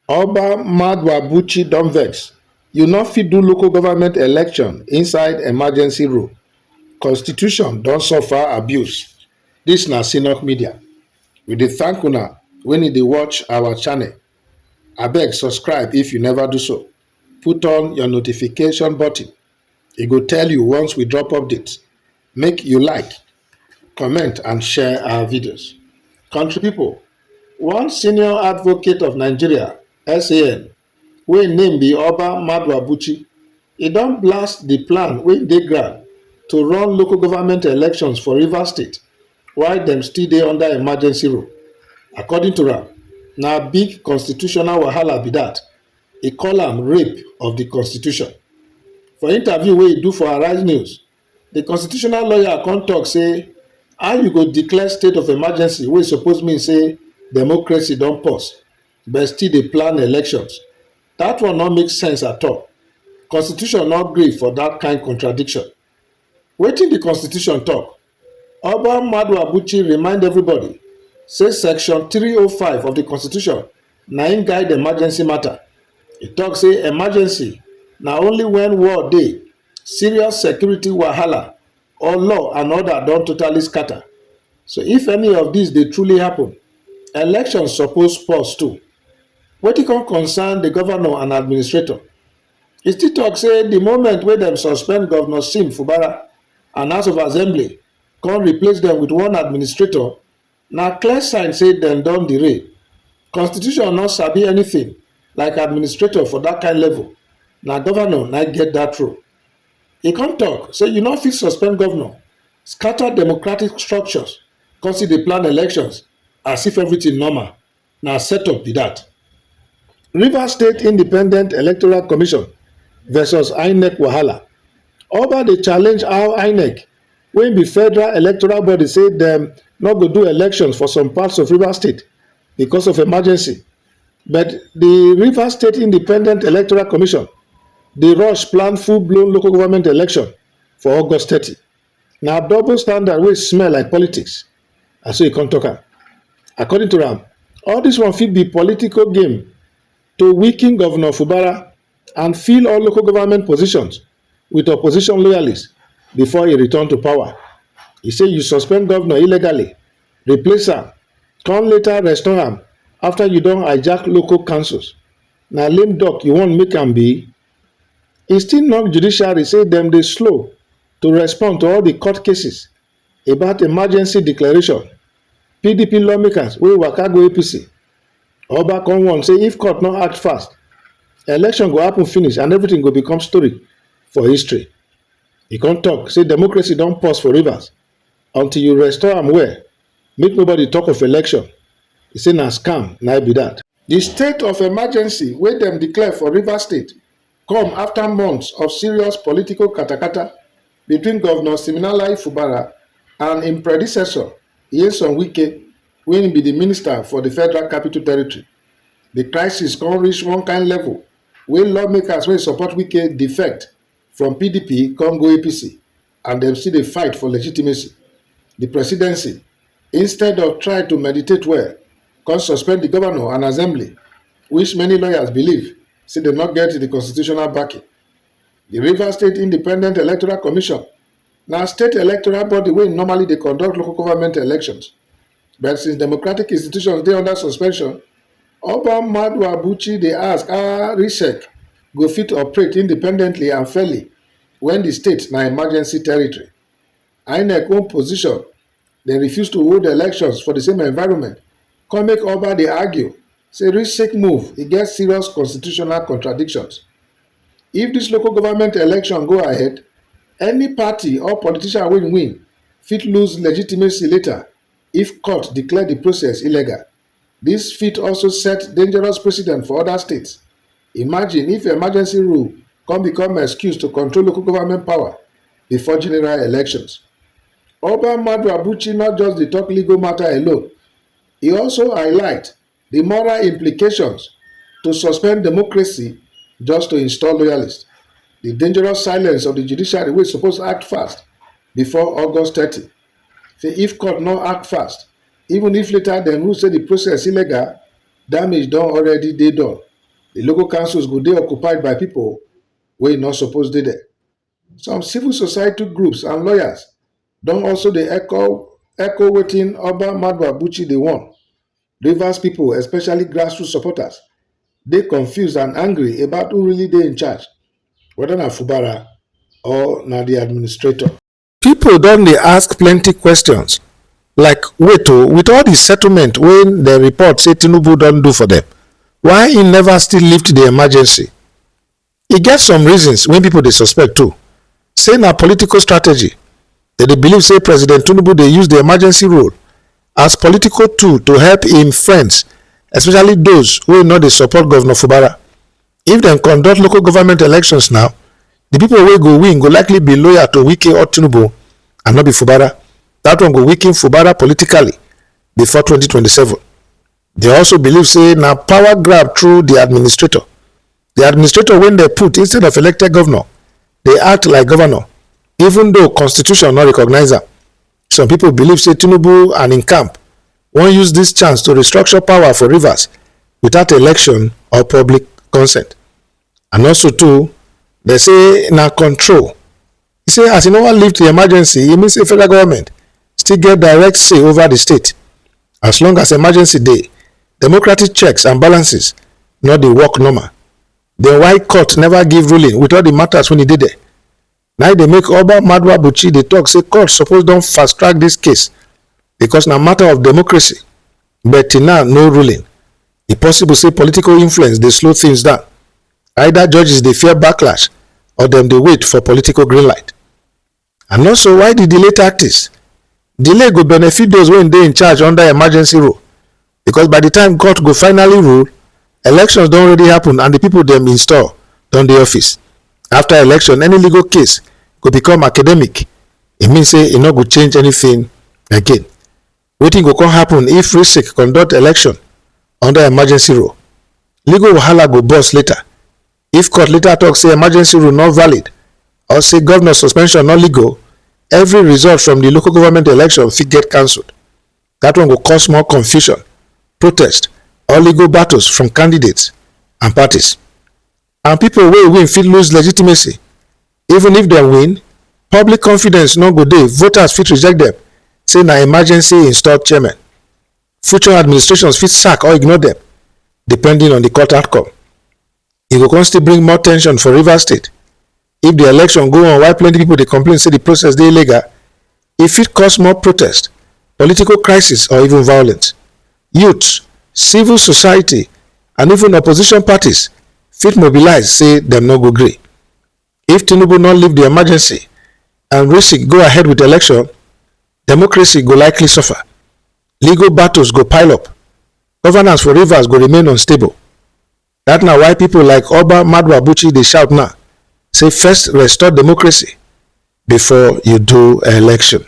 Oba Maduabuchi don vex. You no fit do local government election inside emergency rule. Constitution don suffer abuse. Dis na Synod Media. We dey thank una wen e dey watch our channel. Abeg subscribe if you never do so. Put on your notification button. E go tell you once we drop update. Make you like, comment and share our videos. Country people, one senior advocate of Nigeria, SAN, wey name be Oba Maduabuchi, e don blast the plan wey dey ground to run local government elections for Rivers State while dem still dey under emergency rule. According to am, na big constitutional wahala be dat. E call am rape of the constitution. For interview wey e do for Arise News, the constitutional lawyer come talk say how you go declare state of emergency wey suppose mean say democracy don pause but still dey plan elections. Dat one no make sense at all. Constitution no gree for dat kind contradiction. Wetin the constitution talk? Oba Maduabuchi remind everybody say section 305 of the constitution na im guide emergency matter. E talk say emergency na only when war dey, serious security wahala or law and order don totally scatter. So if any of dis dey truly happen, elections suppose pause too. Wetin come concern the governor and administrator? E still talk say the moment wey dem suspend Governor Sim Fubara and House of Assembly come replace dem with one administrator, na clear sign say dem don derail. Constitution no sabi anything like administrator for dat kind level. Na governor na get dat role. E come talk say you no fit suspend governor, scatter democratic structures, come still dey plan elections as if everything normal. Na setup be dat. Rivers State Independent Electoral Commission versus INEC wahala. Oba dey challenge how INEC, wey be federal electoral body, say dem no go do elections for some parts of Rivers State because of emergency. But the Rivers State Independent Electoral Commission dey rush plan full-blown local government election for August 30. Na double standard wey smell like politics. Na so e come talk am. According to am, all dis one fit be political game to weaken Governor Fubara and fill all local government positions with opposition loyalists before e return to power. E say you suspend governor illegally, replace am, come later restore am after you don hijack local councils. Na lame duck you wan make am be? E still knock judiciary say dem dey slow to respond to all the court cases about emergency declaration. PDP lawmakers wey waka go APC. Oba come warn say if court no act fast, election go happen finish and everything go become story for history. E come talk say democracy don pause for Rivers until you restore am well. Make nobody talk of election. E say na scam na be dat. The state of emergency wey dem declare for Rivers State come after months of serious political katakata between Governor Siminalayi Fubara and im predecessor Nyesom Wike, wey be the minister for the Federal Capital Territory. The crisis come reach one kind level wey lawmakers wey support Wike defect from PDP come go APC and dem still dey fight for legitimacy. The presidency, instead of try to meditate well, come suspend the governor and assembly, which many lawyers believe say dem no get the constitutional backing. The Rivers State Independent Electoral Commission na state electoral body wey normally dey conduct local government elections. But since democratic institutions dey under suspension, Oba Maduabuchi dey ask how RISEC go fit operate independently and fairly when the state na emergency territory. INEC own position, dem refuse to hold elections for the same environment, come make Oba dey argue say RISEC move e get serious constitutional contradictions. If dis local government election go ahead, any party or politician wey win fit lose legitimacy later if court declare the process illegal. Dis fit also set dangerous precedent for other states. Imagine if emergency rule come become excuse to control local government power before general elections. Oba Maduabuchi not just dey talk legal matter alone, e also highlight the moral implications to suspend democracy just to install loyalists. The dangerous silence of the judiciary wey suppose act fast before August 30. Say if court no act fast, even if later dem rule say the process illegal, damage don already dey done. The local councils go dey occupied by people wey not suppose dey there. Some civil society groups and lawyers don also dey echo wetin Oba Maduabuchi dey want. Rivers people, especially grassroots supporters, dey confused and angry about who really dey in charge, whether na Fubara or na the administrator. People don dey ask plenty questions like, wait o, with all the settlement wey dem report say Tinubu don do for them, why e never still lift the emergency? E get some reasons wey people dey suspect too, say na political strategy. Dem dey believe say President Tinubu dey use the emergency rule as political tool to help im friends, especially those wey no dey support Governor Fubara. If dem conduct local government elections now, the people wey go win go likely be loyal to Wike or Tinubu and not be Fubara. That one go weaken Fubara politically before 2027. They also believe say na power grab through the administrator. The administrator wey dem put instead of elected governor dey act like governor even though constitution no recognize am. Some people believe say Tinubu and im camp wan use this chance to restructure power for Rivers without election or public consent. And also too, they say na control. E say as e no wan lift the emergency, e mean say federal government still get direct say over the state. As long as emergency dey, democratic checks and balances no dey work normal. Then why court never give ruling with all the matters when e dey there? Now dey make Oba Maduabuchi dey talk say court suppose don fast track this case because na matter of democracy, but till now no ruling. E possible say political influence dey slow things down. Either judges dey fear backlash or dem dey wait for political green light. And also, why the delay tactics? Delay go benefit those wey dey in charge under emergency rule, because by the time court go finally rule, elections don already happen and the people dem install don dey office. After election, any legal case go become academic. E mean say e no go change anything again. Wetin go come happen if RISIC conduct election under emergency rule? Legal wahala go burst later. If court later talk say emergency rule not valid or say governor suspension not legal, every result from the local government election fit get cancelled. That one go cause more confusion, protest, or legal battles from candidates and parties. And people wey win fit lose legitimacy. Even if dem win, public confidence no go dey. Voters fit reject dem, say na emergency installed chairman. Future administrations fit sack or ignore dem, depending on the court outcome. E go come still bring more tension for Rivers State. If the election go on while plenty people dey complain say the process dey illegal, e fit cause more protest, political crisis, or even violence. Youth, civil society, and even opposition parties fit mobilize say dem no go gree. If Tinubu no lift the emergency and RISIC go ahead with election, democracy go likely suffer. Legal battles go pile up. Governance for Rivers go remain unstable. That na why people like Oba Maduabuchi dey shout now, say first restore democracy before you do election.